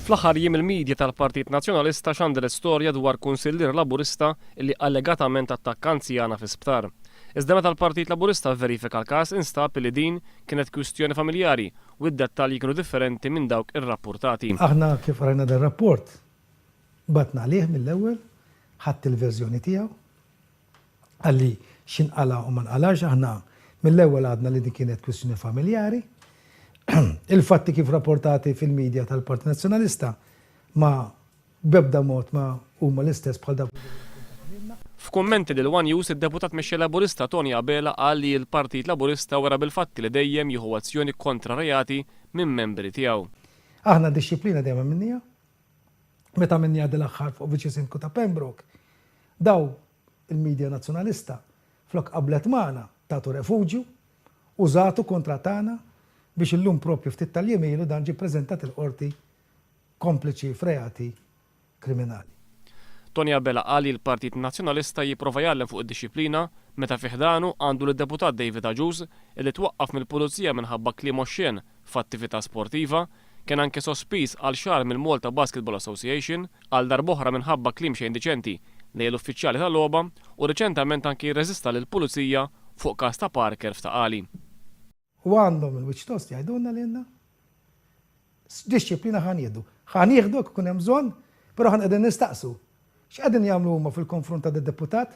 Fl-aħħar jiem il-medja tal-Partit Nazzjonalista xandel storja dwar kunsillier Laburista illi allegatament attakka anzjana fi sptar. Iżda meta l-Partit Laburista verifika l-każ instab li din kienet kwistjoni familjari u d-dettalji kienu differenti minn dawk ir-rapportati. Aħna kif rajna dan rapport batna għalih mill-ewwel, ħadd il-verżjoni tiegħu, għalli x'inqala u ma nqalax aħna mill-ewwel għadna li din kienet kwistjoni familjari. Il-fatti kif rapportati fil-medja tal-Partit Nazzjonalista ma bebda mod ma huma l-istess bħal dak. F'kummenti lil One News id-deputat mexxej Laburista Tony Abela qal li l-Partit Laburista wara bil-fatti li dejjem jieħu azzjoni kontra reati minn membri tiegħu. Aħna disċiplina dejjem minnija. Meta minnija dil-aħħar fuq Viċi Sindku ta' Pembroke, daw il-medja nazzjonalista flok qablet magħna tagħtu refuġju użatu kontra tagħna biex illum propju ftit tal-jemilu dan ġi preżentat il-qorti kompliċi f'reati kriminali. Tony Abela qal li l-Partit Nazzjonalista jipprova jgħallem fuq id-disciplina meta fiħdanu għandu l-deputat David Aġuż illi twaqqaf mill-pulizija minħabba kliem oxxien f'attività sportiva, kien anke sospiż għal xahar mill-Malta Basketball Association għal darb'oħra minħabba kliem xejn diċenti lejn l-uffiċjali tal-logħba u riċentement anke jirreżista lill-pulizija fuq każ ta' Parker f'Taqali. U għandhom il-wiċċ tost jgħidulna li għandna disċiplina ħan jieħdu kun hemm bżonn, però ħan qegħdin nistaqsu. X'qegħdin jagħmlu huma fil-konfront tad-deputat?